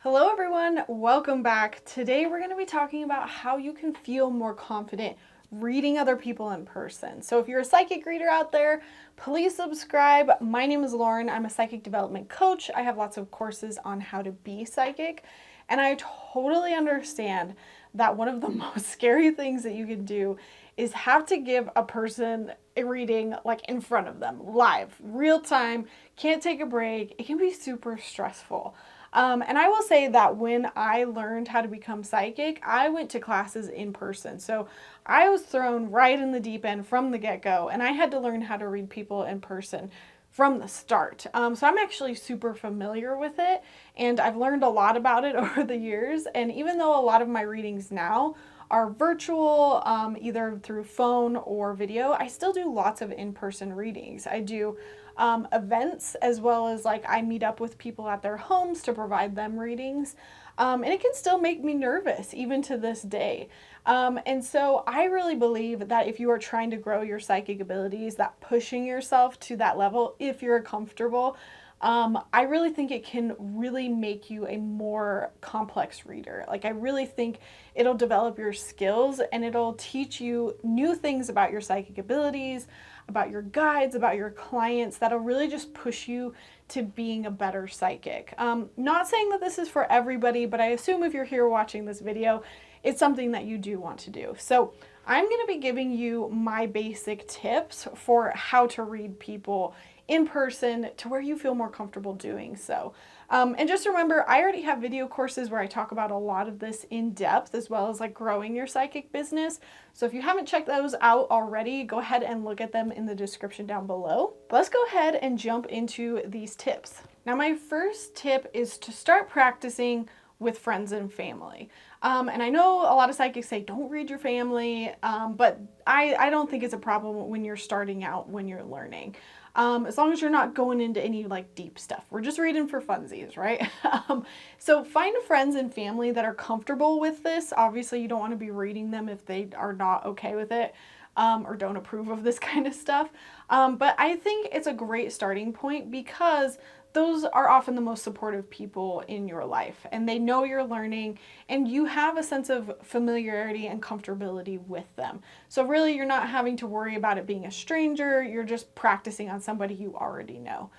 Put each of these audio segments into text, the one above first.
Hello everyone, welcome back. Today we're going to be talking about how you can feel more confident reading other people in person. So if you're a psychic reader out there, please subscribe. My name is Lauren. I'm a psychic development coach. I have lots of courses on how to be psychic, and I totally understand that one of the most scary things that you can do is have to give a person a reading like in front of them, live, real time, can't take a break. It can be super stressful. And I will say that when I learned how to become psychic, I went to classes in person. So I was thrown right in the deep end from the get go, and I had to learn how to read people in person from the start. So I'm actually super familiar with it, and I've learned a lot about it over the years. And even though a lot of my readings now are virtual, either through phone or video, I still do lots of in person readings. I do events, as well as like I meet up with people at their homes to provide them readings. And it can still make me nervous even to this day. And so I really believe that if you are trying to grow your psychic abilities, that pushing yourself to that level, if you're comfortable, I really think it can really make you a more complex reader. Like, I really think it'll develop your skills and it'll teach you new things about your psychic abilities, about your guides, about your clients, that'll really just push you to being a better psychic. Not saying that this is for everybody, but I assume if you're here watching this video, it's something that you do want to do. So I'm going to be giving you my basic tips for how to read people in person to where you feel more comfortable doing so. And just remember, I already have video courses where I talk about a lot of this in depth, as well as like growing your psychic business. So if you haven't checked those out already, go ahead and look at them in the description down below. But let's go ahead and jump into these tips. Now, my first tip is to start practicing with friends and family. And I know a lot of psychics say don't read your family, but I don't think it's a problem when you're starting out, when you're learning. As long as you're not going into any like deep stuff. We're just reading for funsies, right? So find friends and family that are comfortable with this. Obviously, you don't want to be reading them if they are not okay with it. Or don't approve of this kind of stuff. But I think it's a great starting point because those are often the most supportive people in your life, and they know you're learning and you have a sense of familiarity and comfortability with them. So really, you're not having to worry about it being a stranger. You're just practicing on somebody you already know.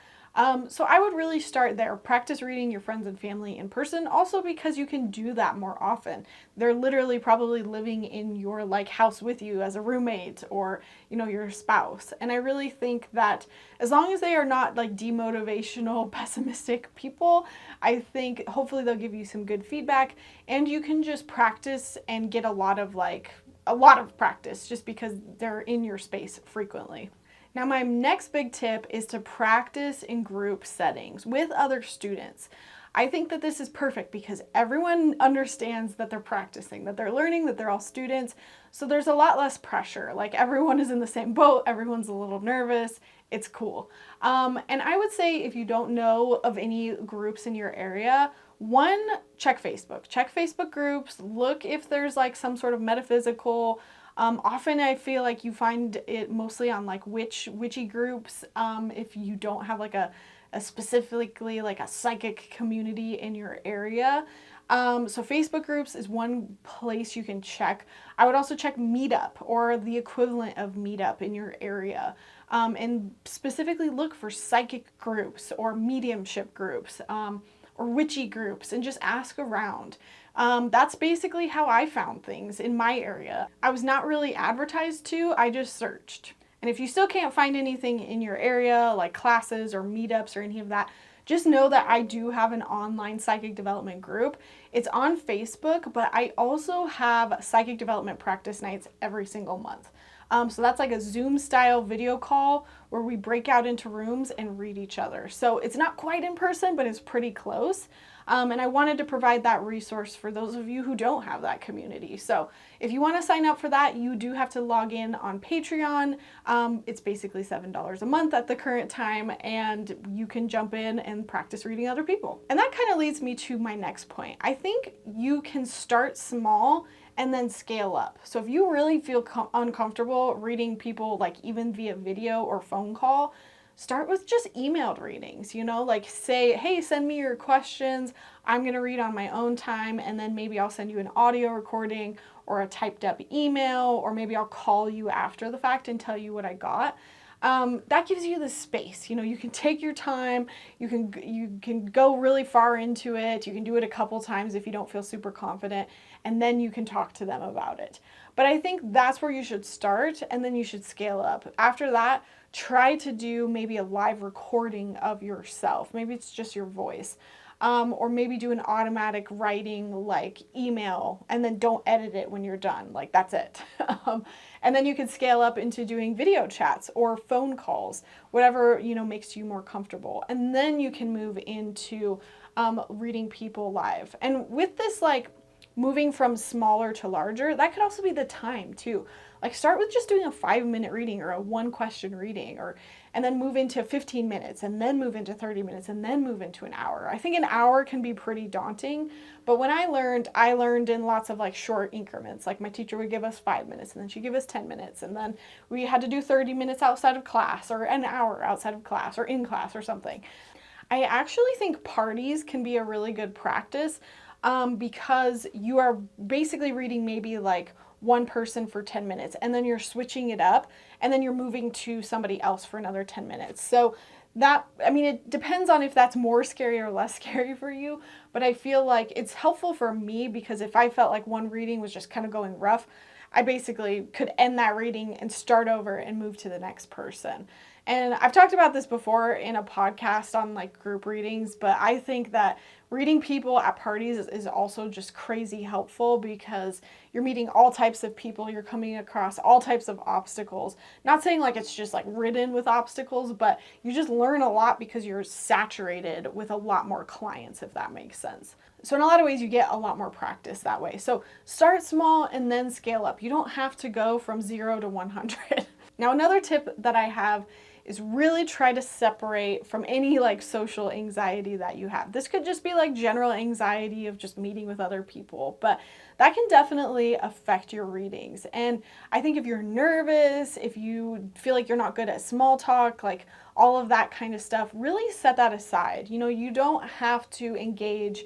So I would really start there. Practice reading your friends and family in person, also because you can do that more often. They're literally probably living in your like house with you as a roommate, or your spouse. And I really think that as long as they are not like demotivational, pessimistic people, I think hopefully they'll give you some good feedback, and you can just practice and get a lot of practice just because they're in your space frequently. Now, my next big tip is to practice in group settings with other students. I think that this is perfect because everyone understands that they're practicing, that they're learning, that they're all students. So there's a lot less pressure. Like, everyone is in the same boat, everyone's a little nervous. It's cool. And I would say if you don't know of any groups in your area, one, check Facebook. Check Facebook groups. Look if there's like some sort of metaphysical. Often I feel like you find it mostly on like witchy groups, if you don't have like a specifically like a psychic community in your area. So Facebook groups is one place you can check. I would also check Meetup or the equivalent of Meetup in your area. And specifically look for psychic groups or mediumship groups, or witchy groups, and just ask around. That's basically how I found things in my area. I was not really advertised to, I just searched. And if you still can't find anything in your area, like classes or meetups or any of that, just know that I do have an online psychic development group. It's on Facebook, but I also have psychic development practice nights every single month. So that's like a Zoom style video call where we break out into rooms and read each other. So it's not quite in person, but it's pretty close. And I wanted to provide that resource for those of you who don't have that community. So if you want to sign up for that, you do have to log in on Patreon. It's basically $7 a month at the current time, and you can jump in and practice reading other people. And that kind of leads me to my next point. I think you can start small and then scale up. So if you really feel uncomfortable reading people, like even via video or phone call, start with just emailed readings, like say, hey, send me your questions. I'm going to read on my own time, and then maybe I'll send you an audio recording or a typed up email, or maybe I'll call you after the fact and tell you what I got. That gives you the space. You can take your time. You can go really far into it. You can do it a couple times if you don't feel super confident, and then you can talk to them about it. But I think that's where you should start, and then you should scale up. After that, try to do maybe a live recording of yourself. Maybe it's just your voice. Or maybe do an automatic writing like email, and then don't edit it when you're done. Like, that's it. And then you can scale up into doing video chats or phone calls, whatever, makes you more comfortable. And then you can move into reading people live. And with this, like, moving from smaller to larger, that could also be the time too. Like, start with just doing a 5-minute reading or a 1-question reading, and then move into 15 minutes, and then move into 30 minutes, and then move into an hour. I think an hour can be pretty daunting, but when I learned in lots of like short increments. Like, my teacher would give us 5 minutes, and then she'd give us 10 minutes, and then we had to do 30 minutes outside of class, or an hour outside of class, or in class or something. I actually think parties can be a really good practice, because you are basically reading maybe like one person for 10 minutes, and then you're switching it up, and then you're moving to somebody else for another 10 minutes. So it depends on if that's more scary or less scary for you, but I feel like it's helpful for me, because if I felt like one reading was just kind of going rough, I basically could end that reading and start over and move to the next person. And I've talked about this before in a podcast on like group readings, but I think that reading people at parties is also just crazy helpful, because you're meeting all types of people, you're coming across all types of obstacles. Not saying like it's just like ridden with obstacles, but you just learn a lot because you're saturated with a lot more clients, if that makes sense. So in a lot of ways, you get a lot more practice that way. So start small and then scale up. You don't have to go from 0 to 100. Now, another tip that I have is really try to separate from any like social anxiety that you have. This could just be like general anxiety of just meeting with other people, but that can definitely affect your readings. And I think if you're nervous, if you feel like you're not good at small talk, like all of that kind of stuff, really set that aside. You don't have to engage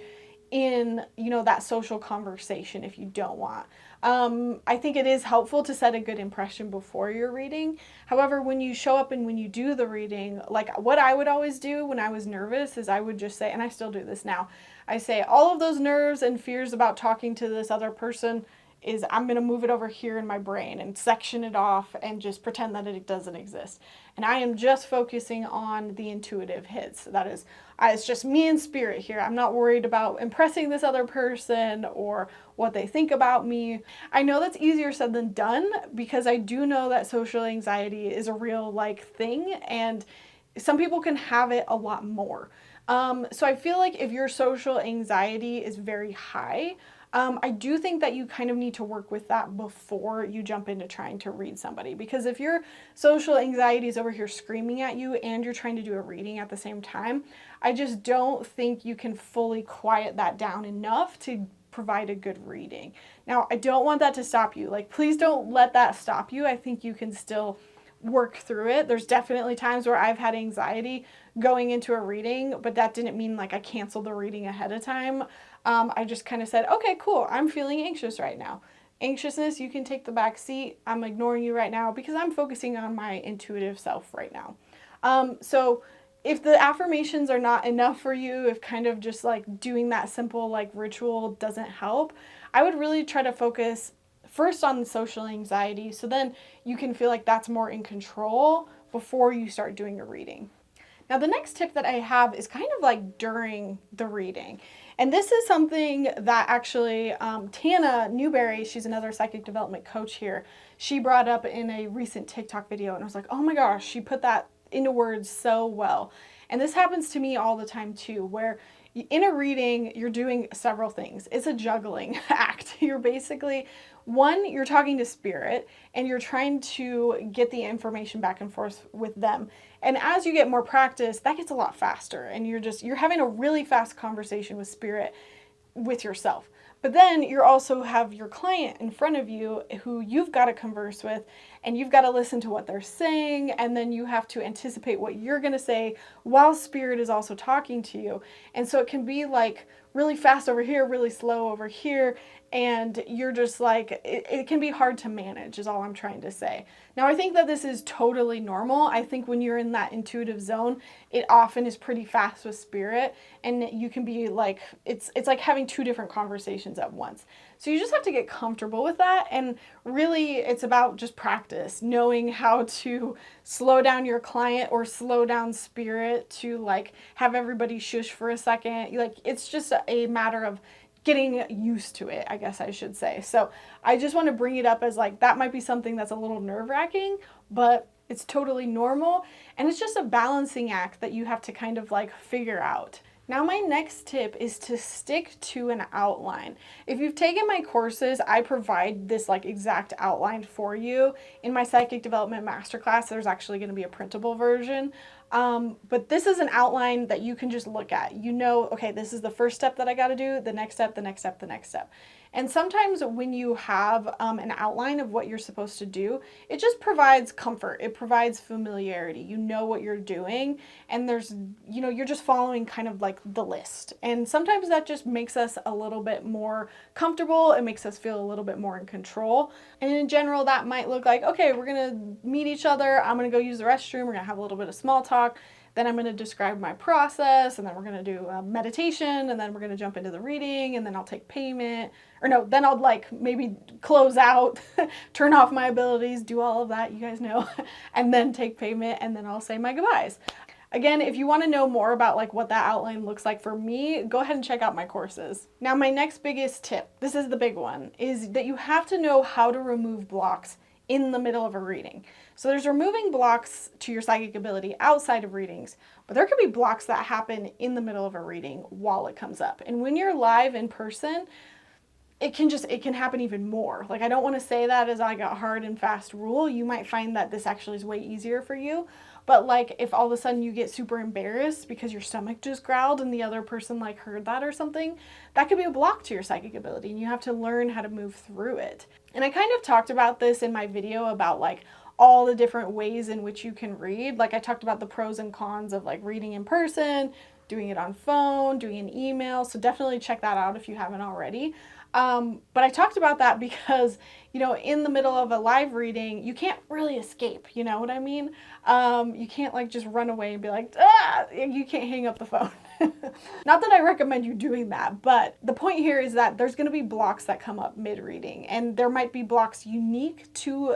in, that social conversation if you don't want. I think it is helpful to set a good impression before you're reading. However, when you show up and when you do the reading, like what I would always do when I was nervous is I would just say, and I still do this now, I say all of those nerves and fears about talking to this other person is I'm going to move it over here in my brain and section it off and just pretend that it doesn't exist. And I am just focusing on the intuitive hits. That is, it's just me and spirit here. I'm not worried about impressing this other person or what they think about me. I know that's easier said than done, because I do know that social anxiety is a real thing, and some people can have it a lot more. So I feel like if your social anxiety is very high, I do think that you kind of need to work with that before you jump into trying to read somebody. Because if your social anxiety is over here screaming at you and you're trying to do a reading at the same time, I just don't think you can fully quiet that down enough to provide a good reading. Now, I don't want that to stop you. Please don't let that stop you. I think you can still work through it. There's definitely times where I've had anxiety going into a reading, but that didn't mean I canceled the reading ahead of time. I just kind of said, okay, cool, I'm feeling anxious right now. Anxiousness, you can take the back seat. I'm ignoring you right now because I'm focusing on my intuitive self right now. So if the affirmations are not enough for you, if kind of just doing that simple ritual doesn't help, I would really try to focus first on the social anxiety, so then you can feel like that's more in control before you start doing your reading. Now, the next tip that I have is kind of during the reading. And this is something that actually Tana Newberry, she's another psychic development coach here, she brought up in a recent TikTok video, and I was like, oh my gosh, she put that into words so well. And this happens to me all the time too, where in a reading, you're doing several things. It's a juggling act. You're basically, you're talking to spirit and you're trying to get the information back and forth with them. And as you get more practice, that gets a lot faster, and you're having a really fast conversation with spirit with yourself. But then you also have your client in front of you who you've got to converse with, and you've got to listen to what they're saying, and then you have to anticipate what you're going to say while spirit is also talking to you. And so it can be like really fast over here, really slow over here, and you're just like, it can be hard to manage, is all I'm trying to say. Now, I think that this is totally normal. I think when you're in that intuitive zone, it often is pretty fast with spirit, and you can be like, it's like having two different conversations at once. So you just have to get comfortable with that, and really it's about just practice, knowing how to slow down your client or slow down spirit to like have everybody shush for a second. Like, it's just a matter of getting used to it, I guess I should say. So I just want to bring it up as like, that might be something that's a little nerve-wracking, but it's totally normal, and it's just a balancing act that you have to kind of like figure out. Now, my next tip is to stick to an outline. If you've taken my courses, I provide this like exact outline for you. In my Psychic Development Masterclass, there's actually going to be a printable version. But this is an outline that you can just look at. You know, okay, this is the first step that I got to do, the next step, the next step, the next step. And sometimes when you have an outline of what you're supposed to do, it just provides comfort. It provides familiarity. You know what you're doing, and there's, you know, you're just following kind of like the list. And sometimes that just makes us a little bit more comfortable. It makes us feel a little bit more in control. And in general, that might look like, okay, we're going to meet each other. I'm going to go use the restroom. We're going to have a little bit of small talk. Then I'm going to describe my process, and then we're going to do a meditation, and then we're going to jump into the reading, and then I'll take payment. Or no, then I'll like maybe close out, turn off my abilities, do all of that, you guys know, and then take payment, and then I'll say my goodbyes. Again, if you want to know more about like what that outline looks like for me, go ahead and check out my courses. Now, my next biggest tip, this is the big one, is that you have to know how to remove blocks in the middle of a reading. So there's removing blocks to your psychic ability outside of readings, but there could be blocks that happen in the middle of a reading while it comes up. And when you're live in person, it can happen even more. Like, I don't want to say that as like a hard and fast rule. You might find that this actually is way easier for you. But like, if all of a sudden you get super embarrassed because your stomach just growled and the other person like heard that or something, that could be a block to your psychic ability, and you have to learn how to move through it. And I kind of talked about this in my video about like all the different ways in which you can read. Like, I talked about the pros and cons of like reading in person, doing it on phone, doing an email. So definitely check that out if you haven't already. But I talked about that because, you know, in the middle of a live reading, you can't really escape, you know what I mean? You can't like just run away and be like, ah, you can't hang up the phone. Not that I recommend you doing that, but the point here is that there's going to be blocks that come up mid-reading, and there might be blocks unique to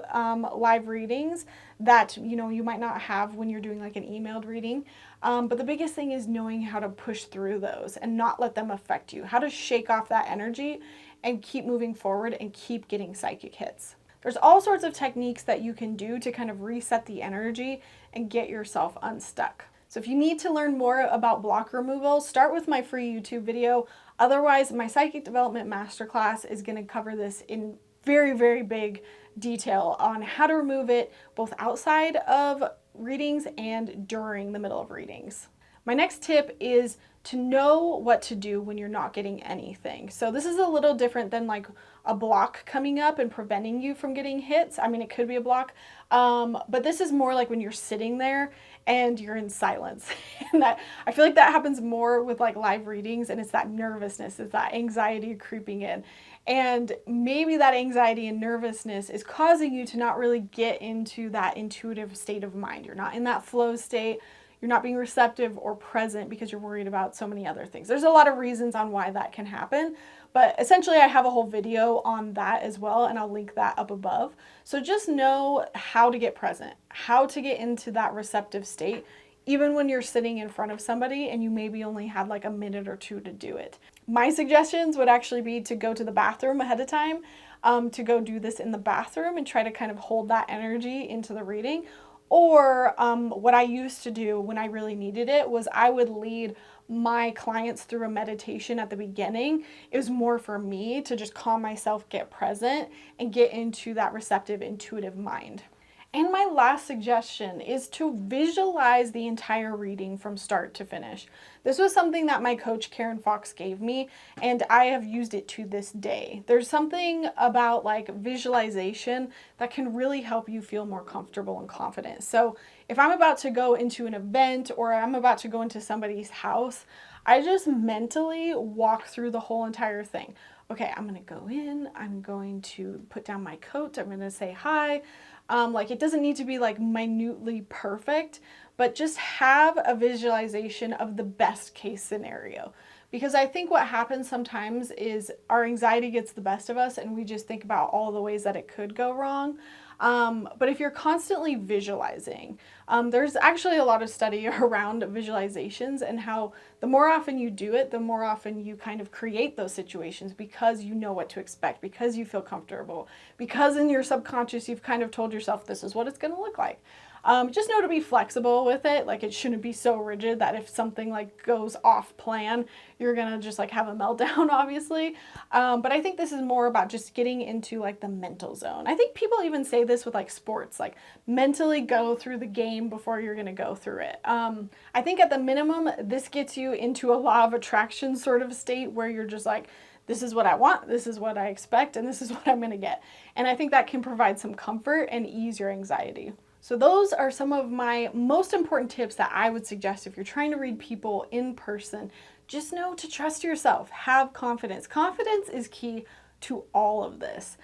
live readings that, you know, you might not have when you're doing like an emailed reading. But the biggest thing is knowing how to push through those and not let them affect you, how to shake off that energy and keep moving forward and keep getting psychic hits. There's all sorts of techniques that you can do to kind of reset the energy and get yourself unstuck. So if you need to learn more about block removal, start with my free YouTube video. Otherwise, my Psychic Development Masterclass is going to cover this in very, very big detail on how to remove it both outside of readings and during the middle of readings. My next tip is to know what to do when you're not getting anything. So this is a little different than like a block coming up and preventing you from getting hits. I mean, it could be a block, but this is more like when you're sitting there and you're in silence. And that, I feel like that happens more with like live readings, and it's that nervousness, it's that anxiety creeping in. And maybe that anxiety and nervousness is causing you to not really get into that intuitive state of mind. You're not in that flow state. You're not being receptive or present because you're worried about so many other things. There's a lot of reasons on why that can happen, but essentially I have a whole video on that as well, and I'll link that up above. So just know how to get present, how to get into that receptive state, even when you're sitting in front of somebody and you maybe only had like a minute or two to do it. My suggestions would actually be to go to the bathroom ahead of time, to go do this in the bathroom and try to kind of hold that energy into the reading. Or what I used to do when I really needed it was I would lead my clients through a meditation at the beginning. It was more for me to just calm myself, get present, and get into that receptive, intuitive mind. And my last suggestion is to visualize the entire reading from start to finish. This was something that my coach Karen Fox gave me, and I have used it to this day. There's something about like visualization that can really help you feel more comfortable and confident. So if I'm about to go into an event or I'm about to go into somebody's house, I just mentally walk through the whole entire thing. Okay, I'm gonna go in, I'm going to put down my coat, I'm gonna say hi. Like it doesn't need to be like minutely perfect, but just have a visualization of the best case scenario. Because I think what happens sometimes is our anxiety gets the best of us and we just think about all the ways that it could go wrong. But if you're constantly visualizing, there's actually a lot of study around visualizations and how the more often you do it, the more often you kind of create those situations because you know what to expect, because you feel comfortable, because in your subconscious you've kind of told yourself this is what it's going to look like. Just know to be flexible with it. Like it shouldn't be so rigid that if something like goes off plan, you're gonna just like have a meltdown, obviously. But I think this is more about just getting into like the mental zone. I think people even say this with like sports, like mentally go through the game before you're gonna go through it. I think at the minimum, this gets you into a law of attraction sort of state where you're just like, this is what I want, this is what I expect, and this is what I'm gonna get. And I think that can provide some comfort and ease your anxiety. So those are some of my most important tips that I would suggest if you're trying to read people in person. Just know to trust yourself, have confidence. Confidence is key to all of this.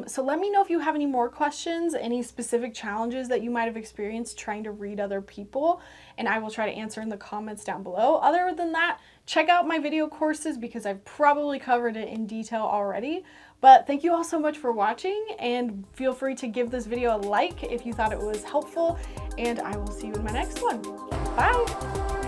So let me know if you have any more questions, any specific challenges that you might have experienced trying to read other people, and I will try to answer in the comments down below. Other than that, check out my video courses because I've probably covered it in detail already. But thank you all so much for watching, and feel free to give this video a like if you thought it was helpful, and I will see you in my next one. Bye!